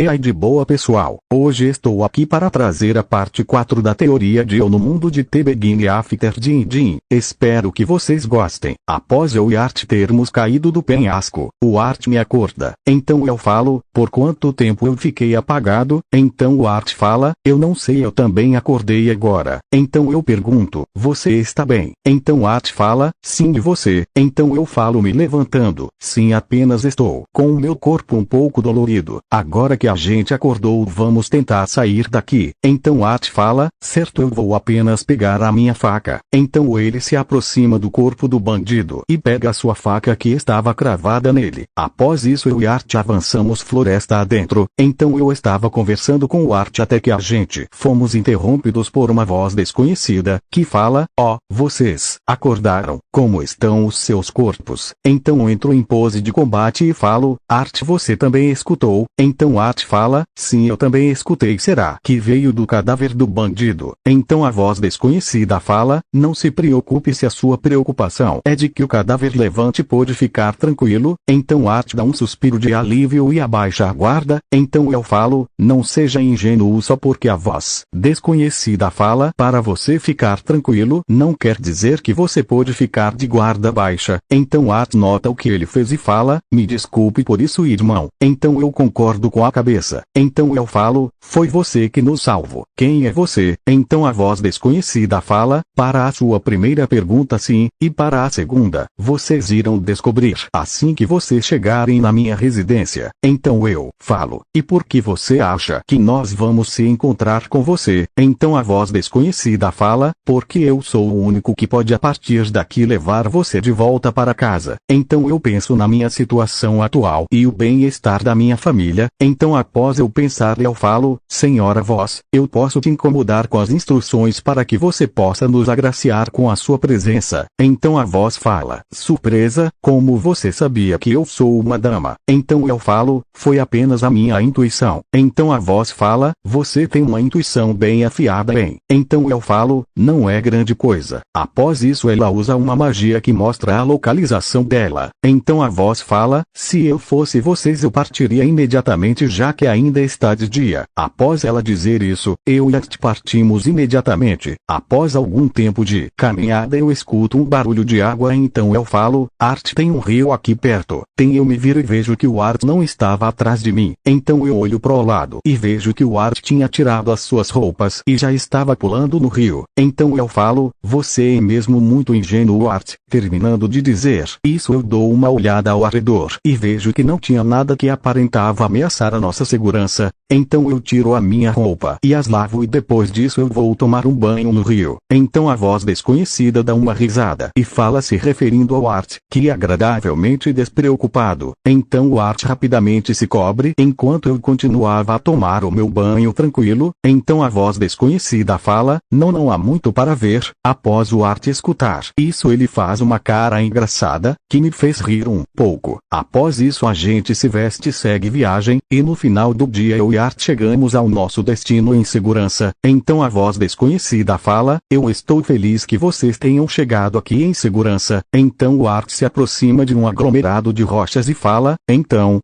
E aí de boa pessoal, hoje estou aqui para trazer a parte 4 da teoria de eu no mundo de The Beginning After Din Din. Espero que vocês gostem. Após eu e Art termos caído do penhasco, o Art me acorda. Então eu falo, por quanto tempo eu fiquei apagado? Então o Art fala, eu não sei, eu também acordei agora. Então eu pergunto, você está bem? Então o Art fala, sim, e você? Então eu falo me levantando, sim, apenas estou com o meu corpo um pouco dolorido. Agora que a gente acordou, vamos tentar sair daqui. Então Art fala, certo, eu vou apenas pegar a minha faca. Então ele se aproxima do corpo do bandido e pega a sua faca que estava cravada nele. Após isso eu e Art avançamos floresta adentro. Então eu estava conversando com o Art até que a gente fomos interrompidos por uma voz desconhecida, que fala, ó, vocês acordaram, como estão os seus corpos? Então entro em pose de combate e falo, Art, você também escutou? Então Art fala, sim, eu também escutei. Será que veio do cadáver do bandido? Então a voz desconhecida fala, não se preocupe se a sua preocupação é de que o cadáver levante, pode ficar tranquilo. Então Art dá um suspiro de alívio e abaixa a guarda. Então eu falo, não seja ingênuo, só porque a voz desconhecida fala para você ficar tranquilo, não quer dizer que você pode ficar de guarda baixa. Então Art nota o que ele fez e fala, me desculpe por isso, irmão. Então eu concordo com a cabeça. Então eu falo, foi você que nos salvou. Quem é você? Então a voz desconhecida fala, para a sua primeira pergunta sim, e para a segunda, vocês irão descobrir assim que vocês chegarem na minha residência. Então eu falo, e por que você acha que nós vamos se encontrar com você? Então a voz desconhecida fala, porque eu sou o único que pode a partir daqui levar você de volta para casa. Então eu penso na minha situação atual e o bem-estar da minha família. Então após eu pensar eu falo, senhora voz, eu posso te incomodar com as instruções para que você possa nos agraciar com a sua presença. Então a voz fala, surpresa, como você sabia que eu sou uma dama? Então eu falo, foi apenas a minha intuição. Então a voz fala, você tem uma intuição bem afiada, bem. Então eu falo, não é grande coisa. Após isso ela usa uma magia que mostra a localização dela. Então a voz fala, se eu fosse vocês eu partiria imediatamente já que ainda está de dia. Após ela dizer isso, eu e Art partimos imediatamente. Após algum tempo de caminhada eu escuto um barulho de água. Então eu falo, Art, tem um rio aqui perto. Eu me viro e vejo que o Art não estava atrás de mim. Então eu olho pro lado e vejo que o Art tinha tirado as suas roupas e já estava pulando no rio. Então eu falo, você é mesmo muito ingênuo, Art. Terminando de dizer isso eu dou uma olhada ao redor e vejo que não tinha nada que aparentava ameaçar a nossa segurança. Então eu tiro a minha roupa e as lavo e depois disso eu vou tomar um banho no rio. Então a voz desconhecida dá uma risada e fala se referindo ao Art, que é agradavelmente despreocupado. Então o Art rapidamente se cobre enquanto eu continuava a tomar o meu banho tranquilo. Então a voz desconhecida fala, não há muito para ver. Após o Art escutar isso ele faz uma cara engraçada, que me fez rir um pouco. Após isso a gente se veste e segue viagem, e no final do dia eu e Art chegamos ao nosso destino em segurança. Então a voz desconhecida fala, eu estou feliz que vocês tenham chegado aqui em segurança. Então o Art se aproxima de um aglomerado de rochas e fala, então,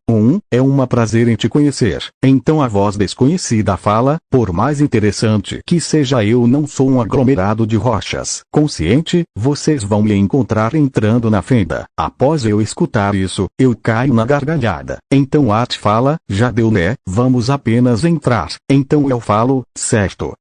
é um prazer em te conhecer. Então a voz desconhecida fala, por mais interessante que seja eu não sou um aglomerado de rochas. Consciente, vocês vão me encontrar entrando na fenda. Após eu escutar isso, eu caio na gargalhada. Então Art fala, já deu né, vamos apenas entrar. Então eu falo, certo,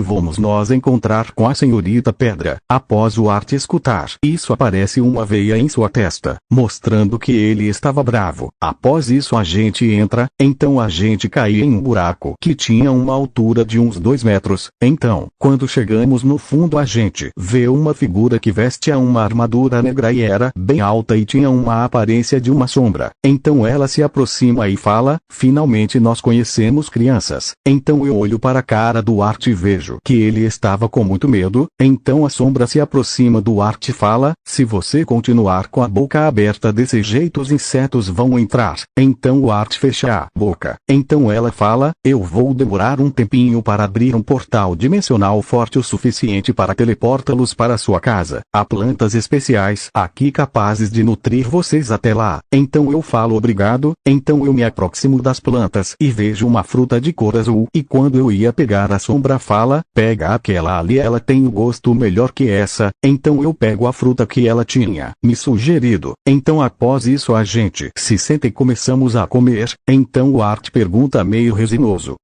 vamos nós encontrar com a senhorita Pedra. Após o Art escutar isso aparece uma veia em sua testa, mostrando que ele estava bravo. Após isso a gente entra, então a gente cai em um buraco que tinha uma altura de uns 2 metros. Então, quando chegamos no fundo a gente vê uma figura que vestia uma armadura negra e era bem alta e tinha uma aparência de uma sombra. Então ela se aproxima e fala, finalmente nós conhecemos, crianças. Então eu olho para a cara do Art e vejo que ele estava com muito medo. Então a sombra se aproxima do Art e fala, se você continuar com a boca aberta desse jeito os insetos vão entrar. Então o Art fecha a boca. Então ela fala, eu vou demorar um tempinho para abrir um portal dimensional forte o suficiente para teleportá-los para sua casa. Há plantas especiais aqui capazes de nutrir vocês até lá. Então eu falo obrigado. Então eu me aproximo das plantas plantas e vejo uma fruta de cor azul. E quando eu ia pegar a sombra fala, pega aquela ali, ela tem o gosto melhor que essa. Então eu pego a fruta que ela tinha me sugerido. Então após isso a gente se senta e começamos a comer. Então o Art pergunta meio resinoso.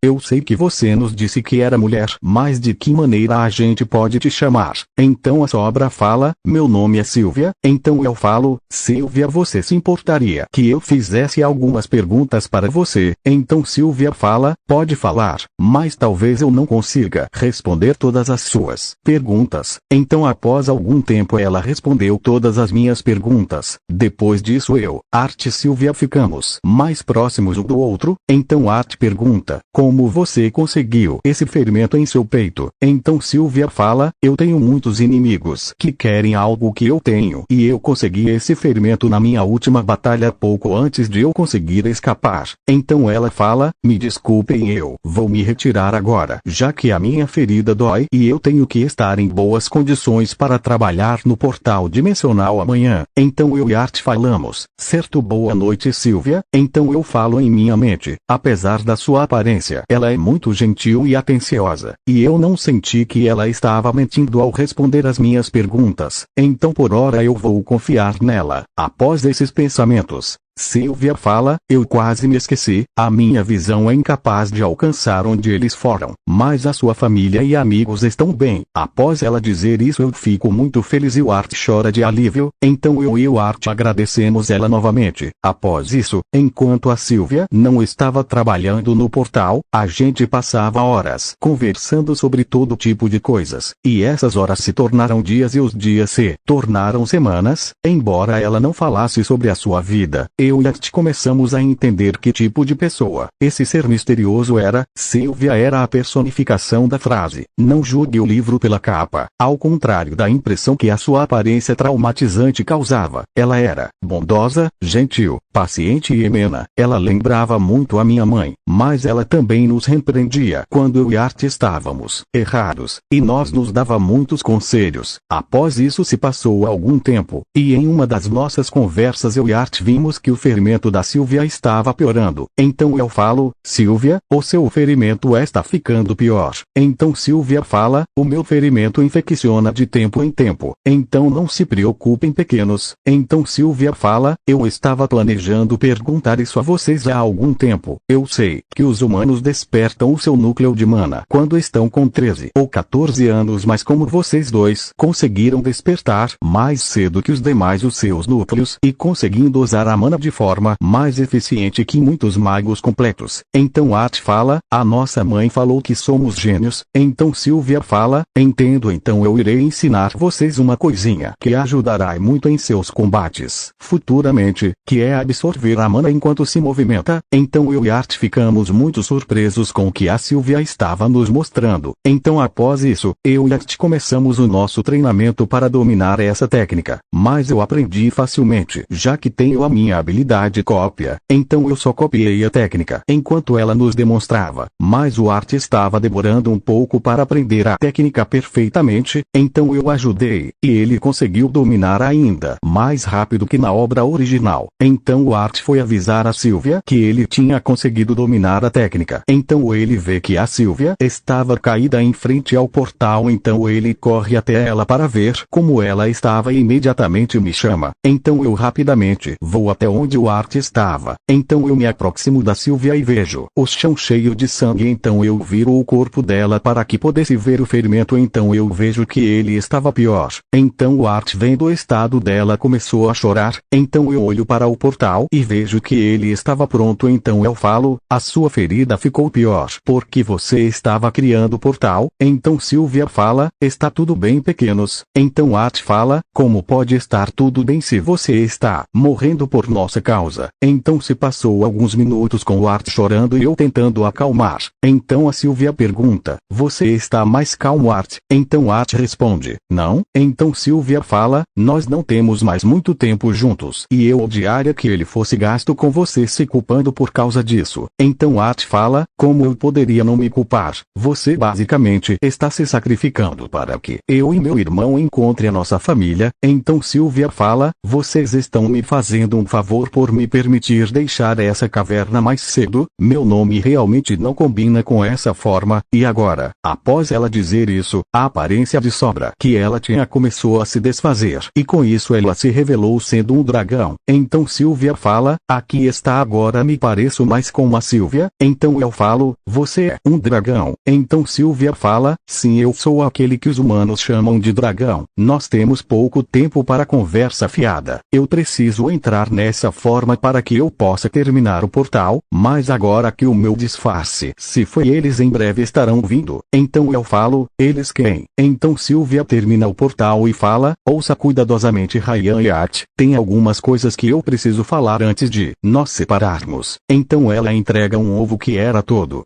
Eu sei que você nos disse que era mulher, mas de que maneira a gente pode te chamar? Então a sobra fala, meu nome é Silvia. Então eu falo, Silvia, você se importaria que eu fizesse algumas perguntas para você? Então Silvia fala, pode falar, mas talvez eu não consiga responder todas as suas perguntas. Então após algum tempo ela respondeu todas as minhas perguntas. Depois disso eu, Art e Silvia ficamos mais próximos um do outro. Então Art pergunta, como você conseguiu esse ferimento em seu peito? Então Silvia fala, eu tenho muitos inimigos que querem algo que eu tenho. E eu consegui esse ferimento na minha última batalha pouco antes de eu conseguir escapar. Então ela fala, me desculpem, eu vou me retirar agora, já que a minha ferida dói e eu tenho que estar em boas condições para trabalhar no portal dimensional amanhã. Então eu e Art falamos, certo, boa noite Silvia. Então eu falo em minha mente, apesar da sua aparência, ela é muito gentil e atenciosa, e eu não senti que ela estava mentindo ao responder as minhas perguntas. Então por hora eu vou confiar nela. Após esses pensamentos, Silvia fala, eu quase me esqueci, a minha visão é incapaz de alcançar onde eles foram, mas a sua família e amigos estão bem. Após ela dizer isso eu fico muito feliz e o Art chora de alívio. Então eu e o Art agradecemos ela novamente. Após isso, enquanto a Silvia não estava trabalhando no portal, a gente passava horas conversando sobre todo tipo de coisas, e essas horas se tornaram dias e os dias se tornaram semanas. Embora ela não falasse sobre a sua vida, eu e Art começamos a entender que tipo de pessoa esse ser misterioso era. Silvia era a personificação da frase, não julgue o livro pela capa. Ao contrário da impressão que a sua aparência traumatizante causava, ela era bondosa, gentil, paciente e amena. Ela lembrava muito a minha mãe, mas ela também nos repreendia quando eu e Art estávamos errados, e nós nos dava muitos conselhos. Após isso se passou algum tempo, e em uma das nossas conversas eu e Art vimos que o ferimento da Silvia estava piorando. Então eu falo, Silvia, o seu ferimento está ficando pior. Então Silvia fala, o meu ferimento infecciona de tempo em tempo. Então não se preocupem, pequenos. Então Silvia fala, eu estava planejando perguntar isso a vocês há algum tempo. Eu sei que os humanos despertam o seu núcleo de mana quando estão com 13 ou 14 anos, mas como vocês dois conseguiram despertar mais cedo que os demais os seus núcleos e conseguindo usar a mana de forma mais eficiente que muitos magos completos. Então Art fala, a nossa mãe falou que somos gênios. Então Silvia fala, entendo, então eu irei ensinar vocês uma coisinha que ajudará muito em seus combates futuramente, que é absorver a mana enquanto se movimenta. Então eu e Art ficamos muito surpresos com o que a Silvia estava nos mostrando. Então após isso, eu e Art começamos o nosso treinamento para dominar essa técnica, mas eu aprendi facilmente, já que tenho a minha habilidade cópia. Então eu só copiei a técnica enquanto ela nos demonstrava, mas o Art estava demorando um pouco para aprender a técnica perfeitamente. Então eu ajudei, e ele conseguiu dominar ainda mais rápido que na obra original. Então o Art foi avisar a Silvia que ele tinha conseguido dominar a técnica. Então ele vê que a Silvia estava caída em frente ao portal. Então ele corre até ela para ver como ela estava e imediatamente me chama. Então eu rapidamente vou até onde o Art estava. Então eu me aproximo da Silvia e vejo o chão cheio de sangue. Então eu viro o corpo dela para que pudesse ver o ferimento. Então eu vejo que ele estava pior. Então o Art, vendo o estado dela, começou a chorar. Então eu olho para o portal e vejo que ele estava pronto. Então eu falo, a sua ferida ficou pior porque você estava criando o portal. Então Silvia fala, está tudo bem, pequenos. Então Art fala, como pode estar tudo bem se você está morrendo por nossa causa? Então se passou alguns minutos com o Art chorando e eu tentando acalmar. Então a Silvia pergunta, você está mais calmo, Art? Então Art responde, não. Então Silvia fala, nós não temos mais muito tempo juntos e eu odiaria que ele fosse gasto com você se culpando por causa disso. Então Art fala, como eu poderia não me culpar? Você basicamente está se sacrificando para que eu e meu irmão encontrem a nossa família. Então Silvia fala, vocês estão me fazendo um favor favor por me permitir deixar essa caverna mais cedo, meu nome realmente não combina com essa forma, e agora, após ela dizer isso, a aparência de sombra que ela tinha começou a se desfazer, e com isso ela se revelou sendo um dragão. Então Sylvia fala, aqui está agora me pareço mais com a Sylvia, então eu falo, você é um dragão. Então Sylvia fala, sim eu sou aquele que os humanos chamam de dragão. Nós temos pouco tempo para conversa fiada. Eu preciso entrar nessa forma para que eu possa terminar o portal, mas agora que o meu disfarce se foi eles em breve estarão vindo. Então eu falo, eles quem? Então Sylvia termina o portal e fala, ouça cuidadosamente Ryan e Art, tem algumas coisas que eu preciso falar antes de nós separarmos. Então ela entrega um ovo que era todo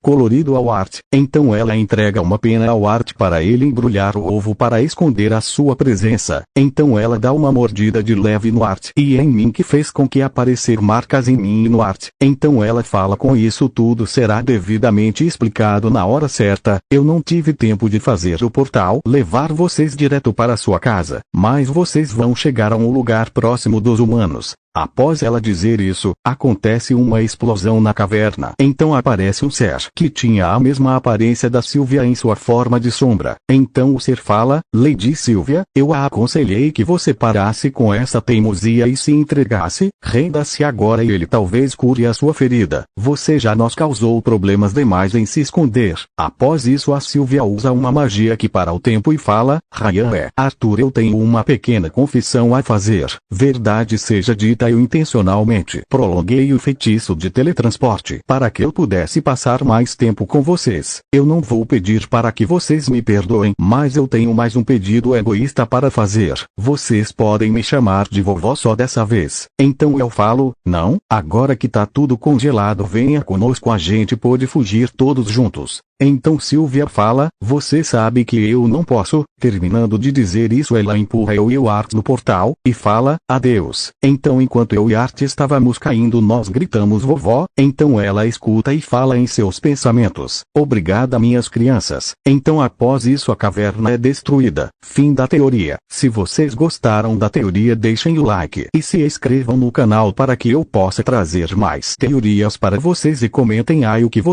colorido ao Art, então ela entrega uma pena ao Art para ele embrulhar o ovo para esconder a sua presença, então ela dá uma mordida de leve no Art e em mim que fez com que aparecer marcas em mim e no Art, então ela fala com isso tudo será devidamente explicado na hora certa, eu não tive tempo de fazer o portal levar vocês direto para sua casa, mas vocês vão chegar a um lugar próximo dos humanos. Após ela dizer isso, acontece uma explosão na caverna. Então aparece um ser que tinha a mesma aparência da Sylvia em sua forma de sombra. Então o ser fala, Lady Sylvia, eu a aconselhei que você parasse com essa teimosia e se entregasse, renda-se agora e ele talvez cure a sua ferida. Você já nos causou problemas demais em se esconder. Após isso a Sylvia usa uma magia que para o tempo e fala, Ryan Arthur eu tenho uma pequena confissão a fazer. Verdade seja dita eu intencionalmente prolonguei o feitiço de teletransporte para que eu pudesse passar mais tempo com vocês. Eu não vou pedir para que vocês me perdoem, mas eu tenho mais um pedido egoísta para fazer. Vocês podem me chamar de vovó só dessa vez. Então eu falo, não, agora que tá tudo congelado venha conosco a gente pode fugir todos juntos. Então Sylvia fala, você sabe que eu não posso, terminando de dizer isso ela empurra eu e o Art no portal, e fala, adeus. Então enquanto eu e Art estávamos caindo nós gritamos vovó, então ela escuta e fala em seus pensamentos, obrigada minhas crianças. Então após isso a caverna é destruída. Fim da teoria. Se vocês gostaram da teoria deixem o like e se inscrevam no canal para que eu possa trazer mais teorias para vocês e comentem aí o que vocês